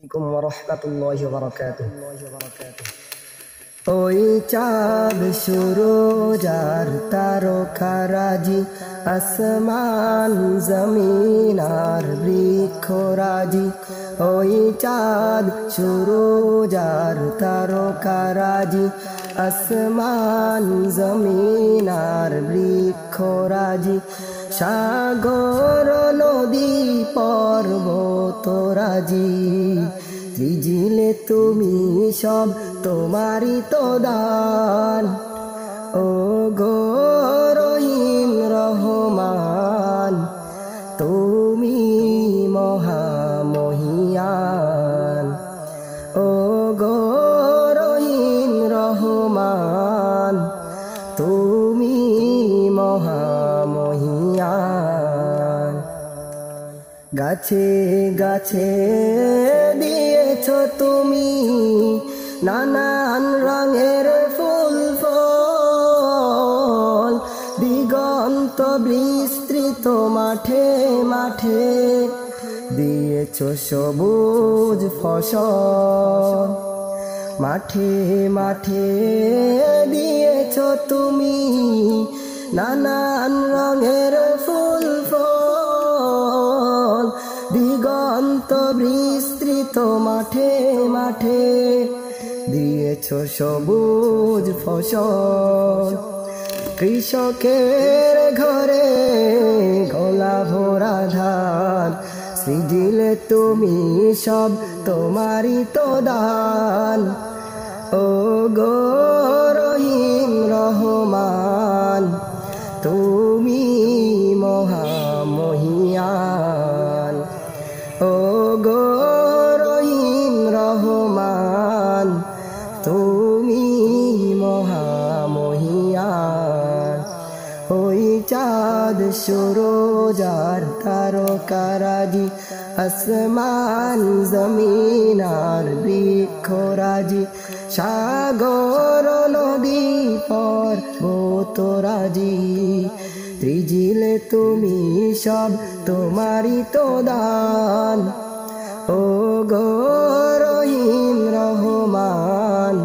ওয়া বারাকাতুহু। ওই চাঁদ সুরজ আর তারকারাজি, আসমান জমিন আর বৃক্ষরাজি। ওই চাঁদ সুরজ আর তারকারাজি, আসমান জমিন আর বৃক্ষরাজি। সাগর নদী পর্বতরাজি, ত্রিজিলে তুমি সব তোমারই তো দান। ও গো রহিম রহমান, তুমি মহামহিয়ান। ও গো রহিম রহমান, তুমি মহামহিয়ান। গাছে গাছে দিয়েছ তুমি নানান রঙের ফুল ফল, দিগন্ত বিস্তৃত মাঠে মাঠে দিয়েছ সবুজ ফসল। মাঠে মাঠে দিয়েছ তুমি নানান রঙের ফুল ফল, দিগন্ত বিস্তৃত মাঠে মাঠে দিয়েছ সবুজ ফসল। কৃষকের ঘরে গলা ভরা ধান, সৃজিলে তুমি সব তোমারই তো দান। ও গো রহিম রহমান, তুমি মহামহিয়ান। ও গো রহিম রহমান, তুমি মহামহিয়ান। ওই চাঁদ সুরজ আর তারকারাজি, আসমান জমিন আর বৃক্ষরাজি। সাগর নদী পর্বতরাজি, ত্রিজিলে তুমি সব তোমারই তো দান। ও গো রহিম রহমান,